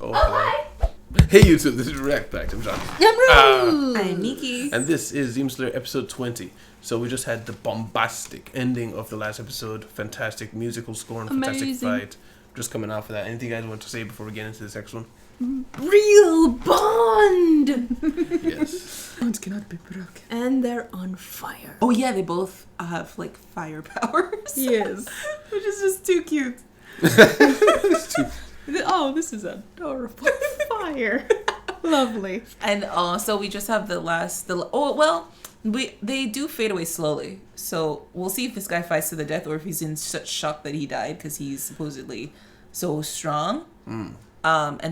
Oh, hi. Hey YouTube, this is React Pact. I'm John. I'm Nikki. And this is Demon Slayer episode 20. So we just had the bombastic ending of the last episode. Fantastic musical score and fantastic fight. Just coming out for that. Anything you guys want to say before we get into this next one? Real bond! Yes. Bonds cannot be broken. And they're on fire. Oh yeah, they both have like fire powers. Yes. Which is just too cute. Oh, this is adorable. Fire. Lovely. And so we just have they do fade away slowly. So we'll see if this guy fights to the death or if he's in such shock that he died because he's supposedly so strong. And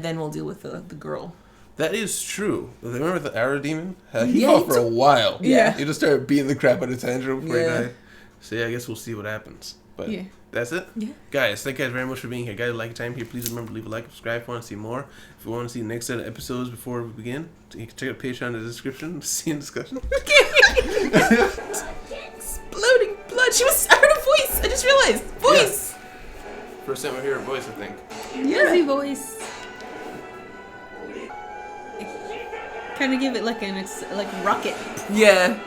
then we'll deal with the girl. That is true. Remember the arrow demon? He fought for a while. Yeah. He just started beating the crap out of Tanjiro before he died. So yeah, I guess we'll see what happens. But that's it. Yeah. Guys, thank you guys very much for being here. Guys, like time here. Please remember to leave a like, subscribe if you want to see more. If you want to see the next set of episodes before we begin, you can check out Patreon in the description to see in discussion. Exploding blood. I heard a voice. I just realized. Voice. Yeah. First time I hear a voice, I think. Easy voice. Kind of give it like a rocket. Yeah.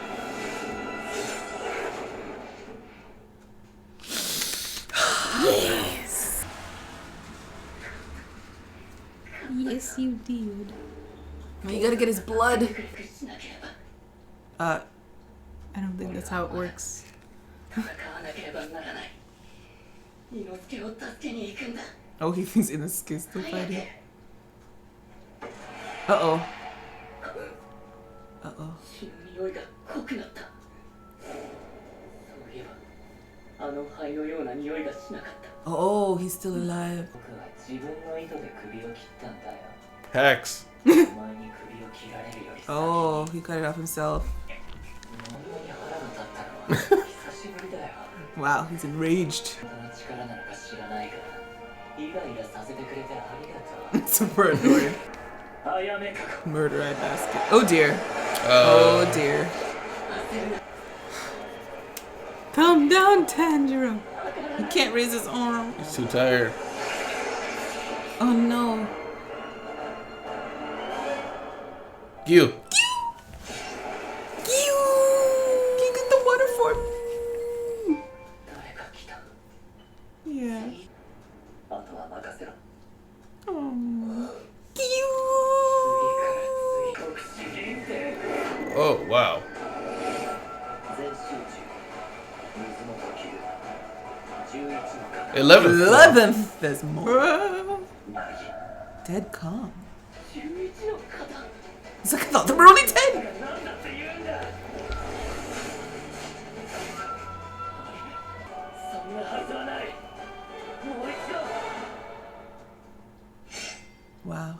Yes. Yes, you did. Well, you gotta get his blood. I don't think that's how it works. Oh, he thinks Inosuke's still fighting. Uh-oh. Uh-oh. Oh, he's still alive. Hacks. Oh, he cut it off himself. Wow, he's enraged. Super annoying. Murder eye basket. Oh dear. Oh dear. Calm down, Tanjiro. He can't raise his arm. He's too tired. Oh no. You. Can you get the water for me? Yeah. Oh, wow. 11th. There's more. Dead calm. It's like I thought there were only 10. Wow.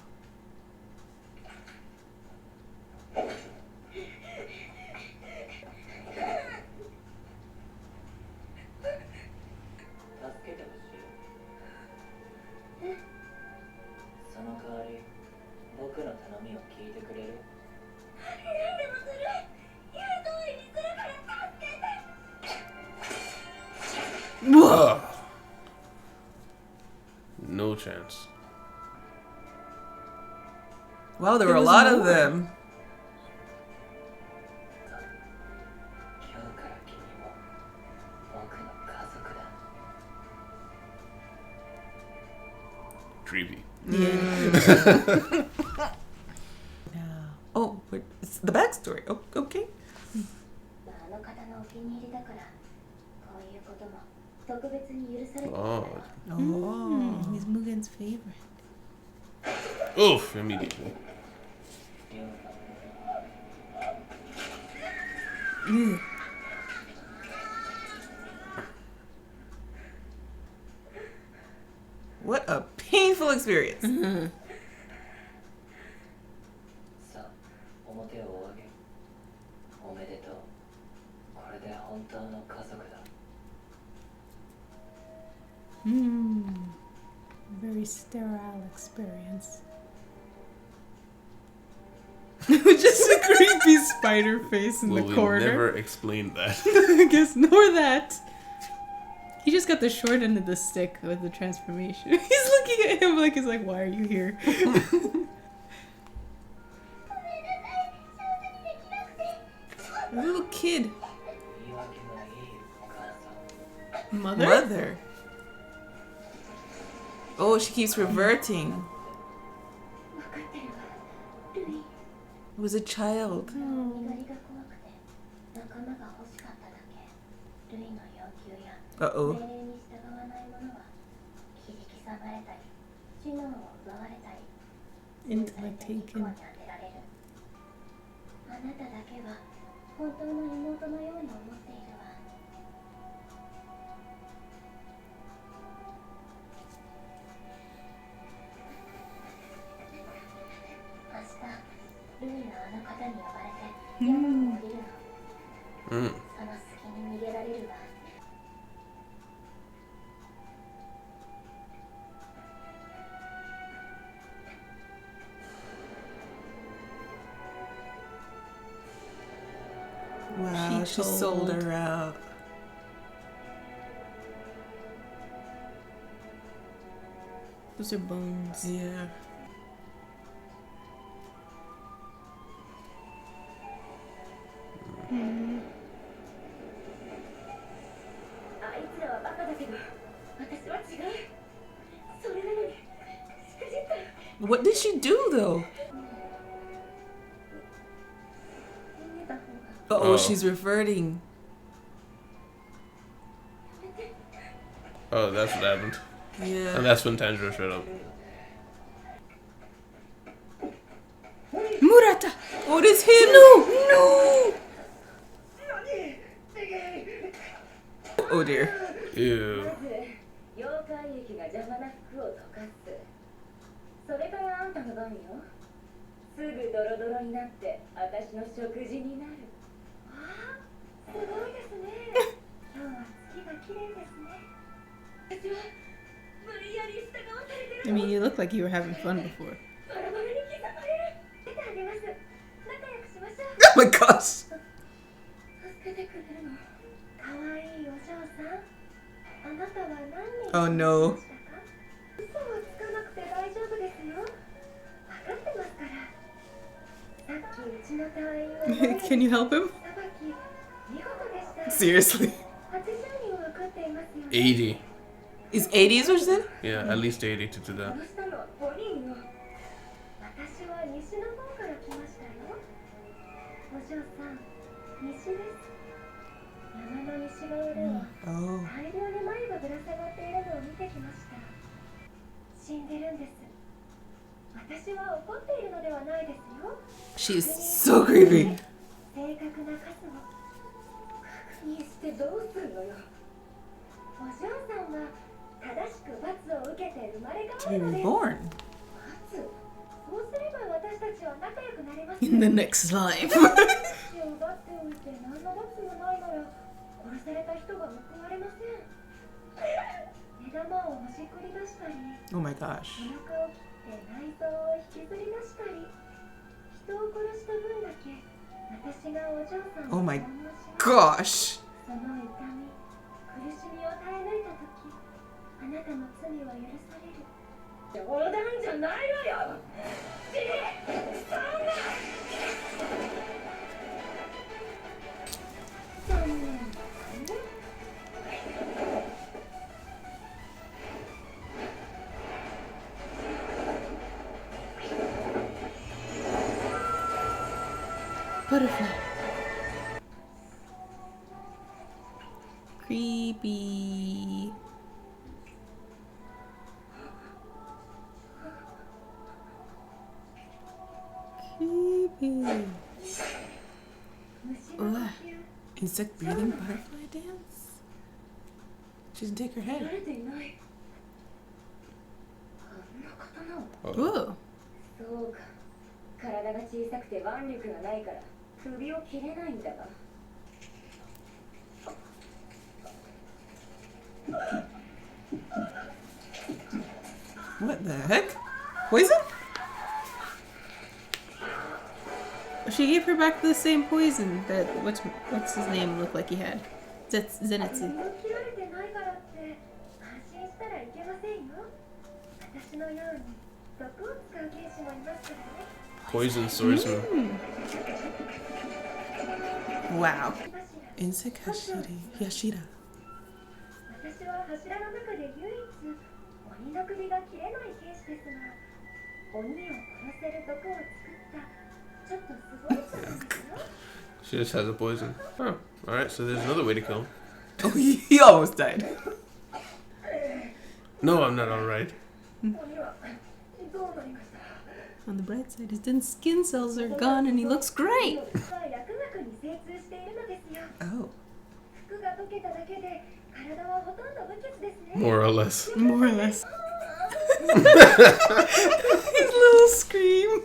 No chance. Wow, there were a lot of them. Creepy. Yeah. Oh, it's the backstory. Oh, okay. Oh. He's Mugen's favorite. Oof, immediately. What a painful experience. Mm-hmm. Very sterile experience. Just a creepy spider face in the corner. We'll never explain that. I guess nor that. He just got the short end of the stick with the transformation. He's looking at him like, why are you here? A little kid. Mother? Oh, she keeps reverting. It was a child. Uh-oh. Intellect taken. Wow, she sold her out. Those are bones. Yeah. What did she do though? Uh-oh, she's reverting. Oh, that's what happened. Yeah. And that's when Tanjiro showed up. Murata! Oh, it is him! No! Oh dear. Ew. I mean, you look like you were having fun before. Oh my gosh. Oh no. Can you help him? Seriously. 80. Is 80s or something? Yeah, at least 80 to do that. Oh. She's so creepy. To be reborn. In the next life. Oh my gosh. Oh my gosh. Butterfly. Creepy. Creepy. Ugh. Insect breathing butterfly dance? She doesn't take her head. Ooh. 体が小さくて腕力がないから首を切れないんだが What the heck? Poison? She gave her back the same poison that what's his name looked like he had. Zenitsu. Poison swordsman. Wow. Insect Yashida. 私は柱の中で唯一鬼の首が切れない兵士ですが、鬼を殺せる毒を作ったちょっとすごい人なんですよ。She just has a poison. Huh. Alright, so there's another way to kill him. Oh, he almost died. No, I'm not alright. On the bright side, his dead skin cells are gone and he looks great. Oh. More or less. More or less. His little scream.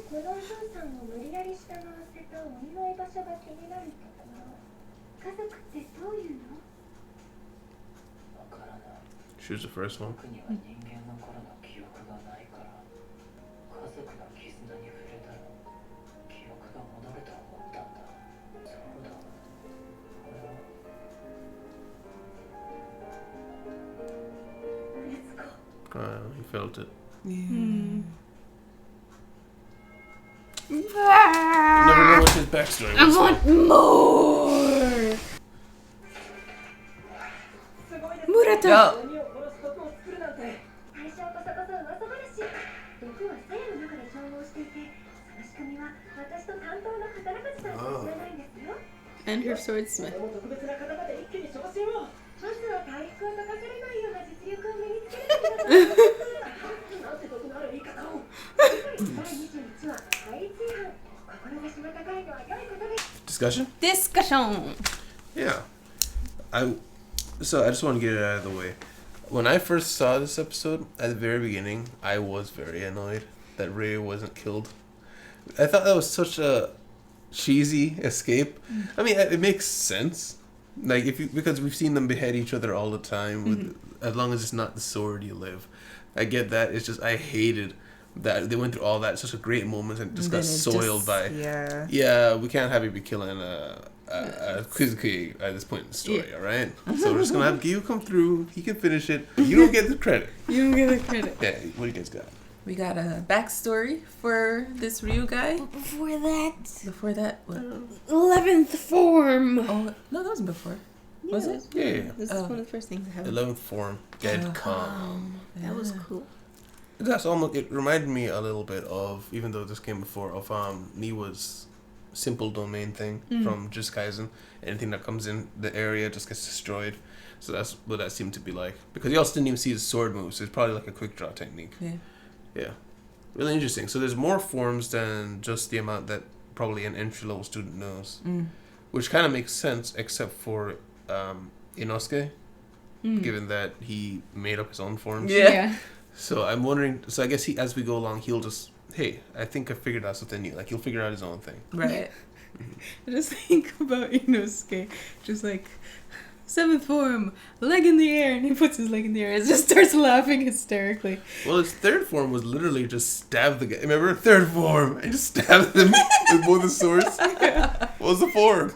She was the first one. He felt it. Yeah. Never know what his backstory was. I want more. Murata. Yo. And her swordsmith. Discussion? Discussion. Yeah. I just want to get it out of the way. When I first saw this episode, at the very beginning, I was very annoyed that Ray wasn't killed. I thought that was such a cheesy escape. I mean, it makes sense. Like because we've seen them behead each other all the time. As long as it's not the sword, you live. I get that. It's just I hated that they went through all that. It's such a great moment and just got soiled by. Yeah. We can't have you be killing a Kizuki at this point in the story. All right. So we're just gonna have Gyu come through. He can finish it. You don't get the credit. You don't get the credit. Yeah. What do you guys got? We got a backstory for this Ryu guy. Before that, what? 11th form. Oh, no, that wasn't before. Was it? Yeah. This is one of the first things that happened. 11th form. Dead calm. That was cool. That's almost. It reminded me a little bit of, even though this came before, of Niwa's simple domain thing from Just Kaisen. Anything that comes in the area just gets destroyed. So that's what that seemed to be like. Because you also didn't even see his sword moves. So it's probably like a quick draw technique. Yeah. Really interesting. So there's more forms than just the amount that probably an entry level student knows. Which kind of makes sense, except for Inosuke, given that he made up his own forms. Yeah. So I'm wondering. So I guess as we go along, he'll just, hey, I think I figured out something new. Like he'll figure out his own thing. Right. I just think about Inosuke, just like 7th form, leg in the air, and he puts his leg in the air and just starts laughing hysterically. Well, his 3rd form was literally just stab the guy. Remember 3rd form? I just stabbed him with both the swords. What was the form?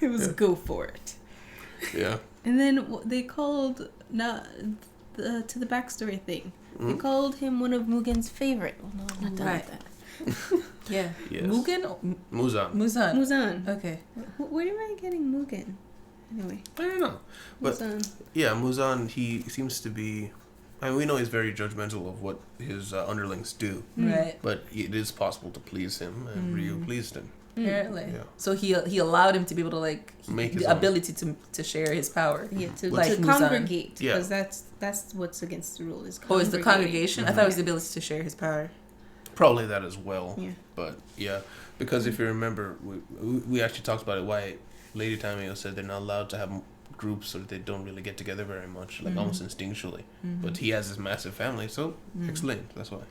It was go for it. Yeah. And then they called to the backstory thing. They called him one of Mugen's favorite. Well, no, not Right. that. Yeah. Yes. Mugen? Muzan. Muzan. Okay. Where am I getting Mugen? Anyway. I don't know. But Muzan. yeah, Muzan, he seems to be... I mean, we know he's very judgmental of what his underlings do. Right. But it is possible to please him, and Ryu pleased him. Apparently. Yeah. So he allowed him to be able to like Make his the own. ability to share his power. Yeah, to Like congregate. Yeah. Because that's what's against the rule. Is Oh, is the congregation? I thought it was the Yeah. ability to share his power. Probably that as well. Yeah. But yeah, because if you remember, we actually talked about it. Why Lady Tamio said they're not allowed to have groups, or they don't really get together very much, like almost instinctually. But he has this massive family, so explained. That's why.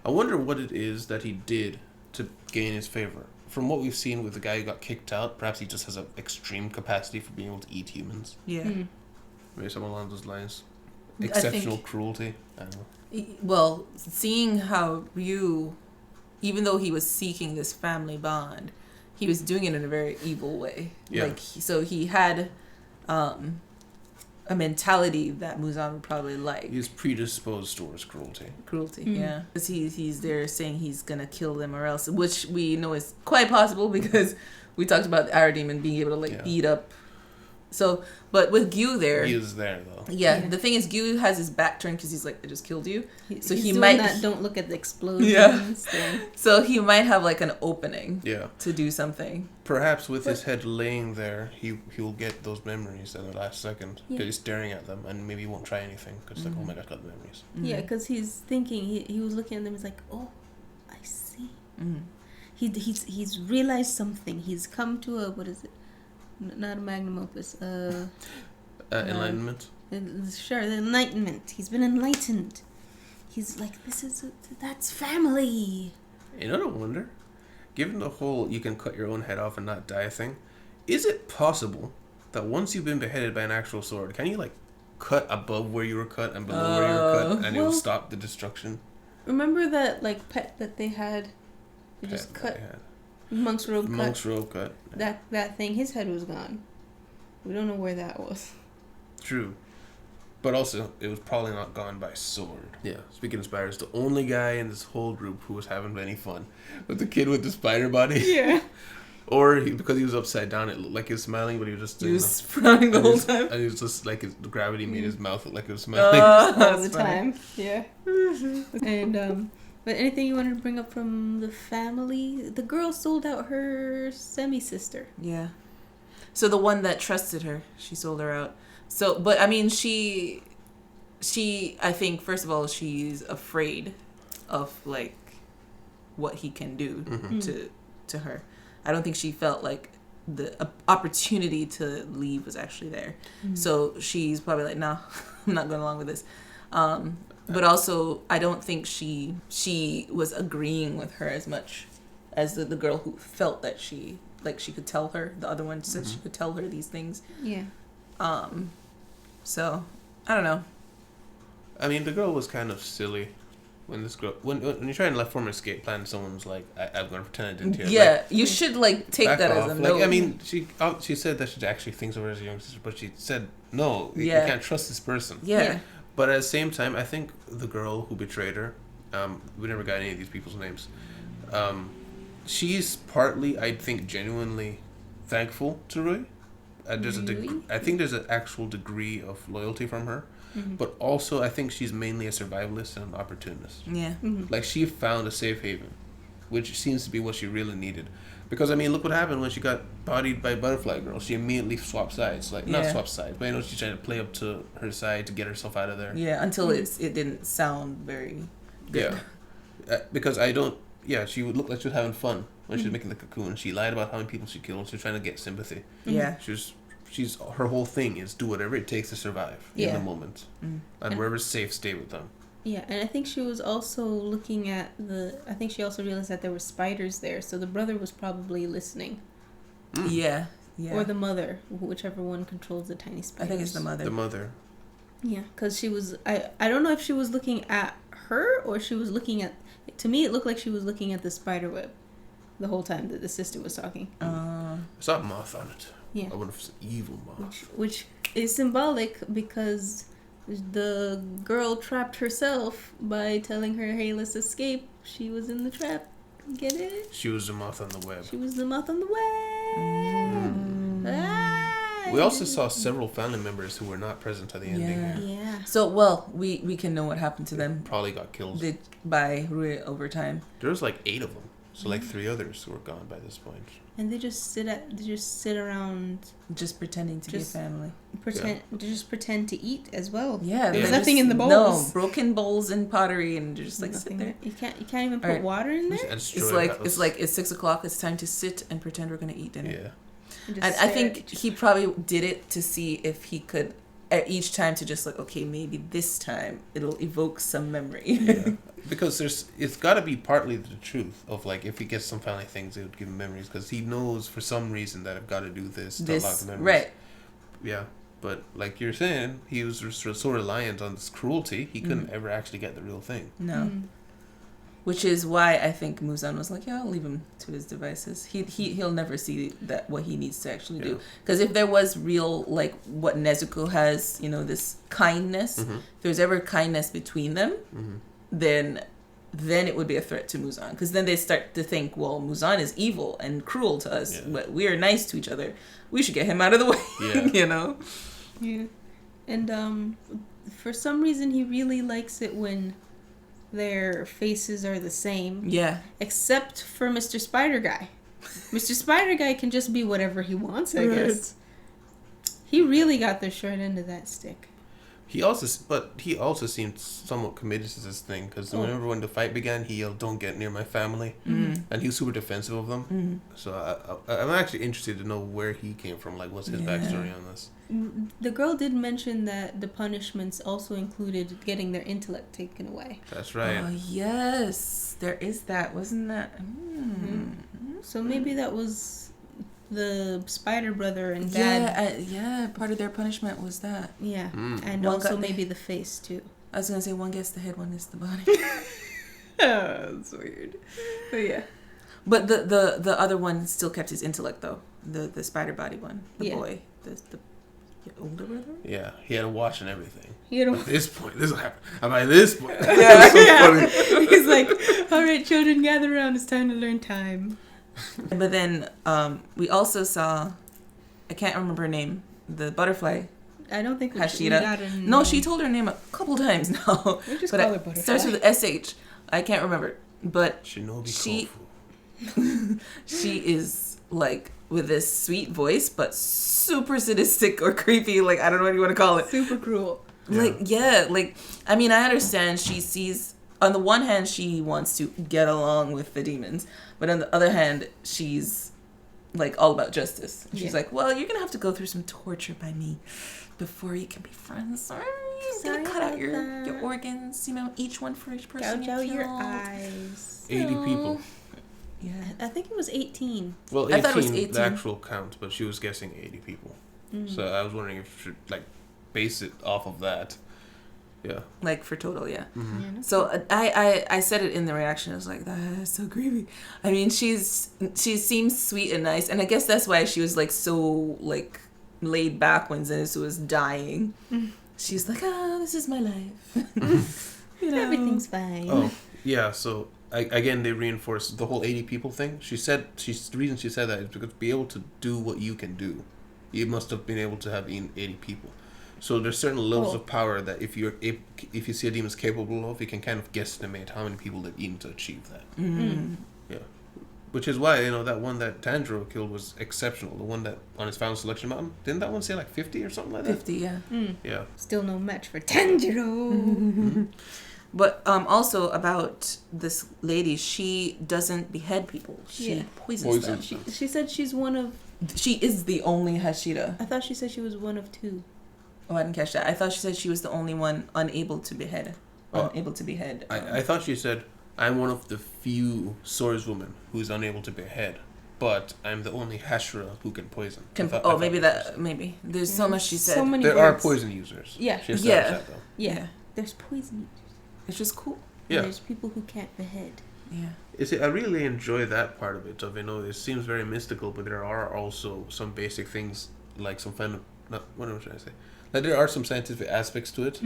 I wonder what it is that he did to gain his favor. From what we've seen with the guy who got kicked out, perhaps he just has an extreme capacity for being able to eat humans. Yeah. Maybe something along those lines. I Exceptional think- cruelty. I don't know. Well, seeing how Ryu, even though he was seeking this family bond, he was doing it in a very evil way. Yeah. Like, so he had a mentality that Muzan would probably like. He's predisposed towards cruelty. Yeah. Because he's there saying he's going to kill them or else, which we know is quite possible because we talked about our demon being able to beat up. So, but with Gyu there... He is there, though. Yeah, the thing is, Gyu has his back turned because he's like, I just killed you. So he might... that don't look at the explosions. Yeah. So he might have like an opening to do something. Perhaps with his head laying there, he'll get those memories at the last second. Because he's staring at them and maybe he won't try anything because like, oh my God, I got the memories. Yeah, because he's thinking, he was looking at them, he's like, oh, I see. He's realized something. He's come to a, what is it? Not a magnum opus. Enlightenment. Sure, the enlightenment. He's been enlightened. He's like, that's family. You know, I wonder, given the whole you can cut your own head off and not die thing, is it possible that once you've been beheaded by an actual sword, can you like cut above where you were cut and below where you were cut, and it will stop the destruction? Remember that like pet that they had? They just cut. Monk's robe cut. That thing, his head was gone. We don't know where that was. True. But also, it was probably not gone by sword. Yeah. Speaking of spiders, the only guy in this whole group who was having any fun was the kid with the spider body. Yeah. Or because he was upside down, it looked like he was smiling, but he was just... He was frowning the whole time. And he was just like, the gravity made his mouth look like it was smiling. All the time. Yeah. And, but anything you wanted to bring up from the family? The girl sold out her semi-sister. Yeah. So the one that trusted her, she sold her out. So, but I mean, she, I think, first of all, she's afraid of like what he can do to her. I don't think she felt like the opportunity to leave was actually there. So she's probably like, no, I'm not going along with this. But also, I don't think she was agreeing with her as much as the girl who felt that she could tell her. The other one said she could tell her these things. Yeah. So, I don't know. I mean, the girl was kind of silly when this girl... When you're trying to form an escape plan, someone's like, I'm going to pretend I didn't hear it. Yeah, like, you should, take that off. as a no. I mean, she said that she actually thinks of her as a younger sister, but she said, no, you can't trust this person. Yeah. But at the same time, I think the girl who betrayed her, we never got any of these people's names, she's partly, I think, genuinely thankful to Rui. I think there's an actual degree of loyalty from her, but also I think she's mainly a survivalist and an opportunist. Yeah. Like, she found a safe haven, which seems to be what she really needed. Because, I mean, look what happened when she got bodied by Butterfly Girl. She immediately swapped sides. Not swapped sides, but, she's trying to play up to her side to get herself out of there. Yeah, until it didn't sound very good. Yeah. Because she would look like she was having fun when she was making the cocoon. She lied about how many people she killed. She was trying to get sympathy. Yeah. She's her whole thing is do whatever it takes to survive in the moment. And wherever's safe, stay with them. Yeah, and I think she was also looking at I think she also realized that there were spiders there, so the brother was probably listening. Yeah. Or the mother, whichever one controls the tiny spiders. I think it's the mother. The mother. Yeah, because she was... I don't know if she was looking at her or she was looking at... To me, it looked like she was looking at the spider web the whole time that the sister was talking. I saw a moth on it. Yeah. I wonder if it's an evil moth. Which is symbolic because... The girl trapped herself by telling her, hey, let's escape. She was in the trap. Get it? She was the moth on the web. She was the moth on the web. Ah, we also saw several family members who were not present at the ending. Yeah. So, we can know what happened to them. Probably got killed. By Rui over time. There was 8 of them. So 3 others who were gone by this point. And they just sit around, just pretending to be a family. Just pretend to eat as well. Yeah, there's nothing in the bowls. No, broken bowls and pottery, and just sitting there. You can't even put water in there. It's 6:00. It's time to sit and pretend we're gonna eat dinner. Yeah, and I think he probably did it to see if he could. At each time to just okay, maybe this time it'll evoke some memory. Yeah. Because it's got to be partly the truth of if he gets some family things, it would give him memories because he knows for some reason that I've got to do this to unlock the memories. Right. Yeah, but like you're saying, he was so reliant on this cruelty, he couldn't ever actually get the real thing. No. Which is why I think Muzan was like, yeah, I'll leave him to his devices. He'll never see that what he needs to actually do. Because if there was real, like, what Nezuko has, you know, this kindness, if there's ever kindness between them, then it would be a threat to Muzan. Because then they start to think, well, Muzan is evil and cruel to us, but we are nice to each other. We should get him out of the way, you know? Yeah. And for some reason, he really likes it when their faces are the same. Yeah. Except for Mr. Spider Guy. Mr. Spider Guy can just be whatever he wants, I guess. He really got the short end of that stick. He also seemed somewhat committed to this thing, because whenever when the fight began, he yelled, "Don't get near my family," and he was super defensive of them. So I'm actually interested to know where he came from. Like, what's his backstory on this? The girl did mention that the punishments also included getting their intellect taken away. That's right. Oh, yes. There is that. Wasn't that? So maybe that was the Spider Brother and Dad. Part of their punishment was that. Yeah. And also maybe the face, too. I was going to say one gets the head, one gets the body. That's weird. But yeah. But the other one still kept his intellect, though. The spider body one. The boy. The older brother? Yeah, he had a watch and everything. At this point, this will happen. By this point, that's so funny. He's like, all right, children, gather around. It's time to learn time. But then we also saw, I can't remember her name, the butterfly. I don't think Hashira. No, she told her name a couple times now. We just call her butterfly. Starts with SH. I can't remember. But Shinobi she is like with this sweet voice, but super sadistic or creepy. Like, I don't know what you want to call it. Super cruel. Like, I mean, I understand she sees, on the one hand, she wants to get along with the demons, but on the other hand, she's like all about justice. She's like, well, you're going to have to go through some torture by me before you can be friends. You're going to cut out your organs, you know, each one for each person. Gouge out your eyes. 80 people. Yeah, I think it was 18. Well, 18, I thought it was 18. The actual count, but she was guessing 80 people. So I was wondering if she should, like, base it off of that. Yeah. Like, for total, yeah. So I said it in the reaction. I was like, that's so creepy. I mean, she seems sweet and nice, and I guess that's why she was, like, so, like, laid back when Zenitsu was dying. She's like, this is my life. You know? Everything's fine. Oh, yeah, so... Again, they reinforced the whole 80 people thing. She said the reason she said that is because to be able to do what you can do, you must have been able to have eaten 80 people. So there's certain levels of power that if you see a demon is capable of, you can kind of guesstimate how many people they've eaten to achieve that. Yeah, which is why that one that Tanjiro killed was exceptional. The one that on his final selection mountain, didn't that one say like 50 or something like that? 50, yeah. Yeah. Still no match for Tanjiro. But also about this lady, she doesn't behead people. She poisons them. She said she's one of... She is the only Hashira. I thought she said she was one of two. Oh, I didn't catch that. I thought she said she was the only one unable to behead. I thought she said, I'm one of the few swordswomen who's unable to behead, but I'm the only Hashira who can poison. Maybe. There's so much she said. So many there words. Are poison users. Yeah. Yeah. There's poison users. It's just cool. Yeah. There's people who can't behead. Yeah. You see, I really enjoy that part of it. It seems very mystical, but there are also some basic things, like some kind of... what am I trying to say? Like, there are some scientific aspects to it.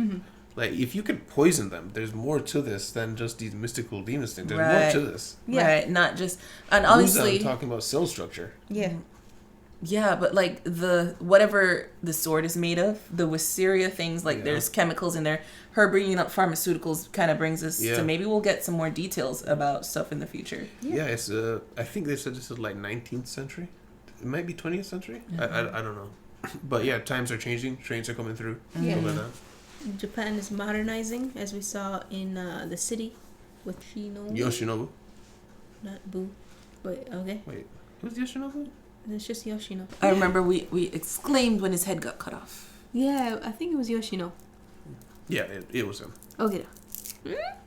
Like, if you can poison them, there's more to this than just these mystical demons things. There's more to this. Yeah. Right, not just... And obviously... I'm talking about cell structure. Yeah. Yeah, but like whatever the sword is made of, the Wisteria things, like there's chemicals in there. Her bringing up pharmaceuticals kind of brings us to maybe we'll get some more details about stuff in the future. Yeah, it's I think they said this is like 19th century. It might be 20th century. I don't know. But yeah, times are changing. Trains are coming through. Yeah. Like that. Japan is modernizing, as we saw in the city with Yoshinobu. Not Boo, but okay. Wait, who's Yoshinobu? It's just Yoshino. I remember we exclaimed when his head got cut off. Yeah, I think it was Yoshino. Yeah, it was him. Okay.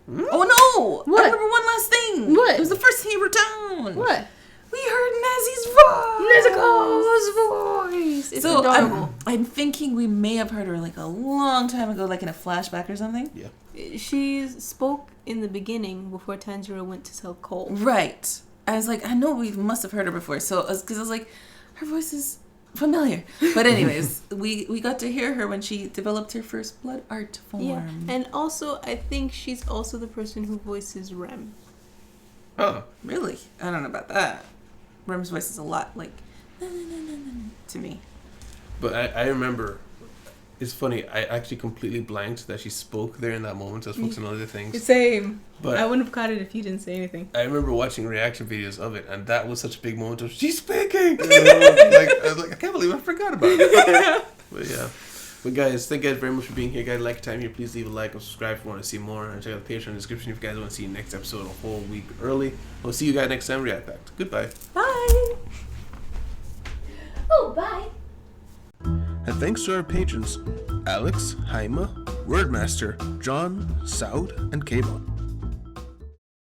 Oh no! What? I remember one last thing. What? It was the first thing he wrote down. What? We heard Nezuko's voice. It's so adorable. I I'm thinking we may have heard her like a long time ago, like in a flashback or something. Yeah. She spoke in the beginning before Tanjiro went to sell coal. Right. I was like, I know we must have heard her before. So, because I was like, her voice is familiar. But anyways, we got to hear her when she developed her first blood art form. Yeah. And also, I think she's also the person who voices Rem. Oh. Really? I don't know about that. Rem's voice is a lot like to me. But I remember, it's funny, I actually completely blanked that she spoke there in that moment. I was focusing on other things. Same. But I wouldn't have caught it if you didn't say anything. I remember watching reaction videos of it, and that was such a big moment of, she's speaking! I was like, I can't believe I forgot about it. But yeah. But guys, thank you guys very much for being here. Guys, like your time here, please leave a like and subscribe if you want to see more. And check out the Patreon in the description if you guys want to see the next episode a whole week early. We'll see you guys next time. React Pact. Goodbye. Bye! Oh, bye. And thanks to our patrons, Alex, Haima, Wordmaster, John, Saud, and Kayvon.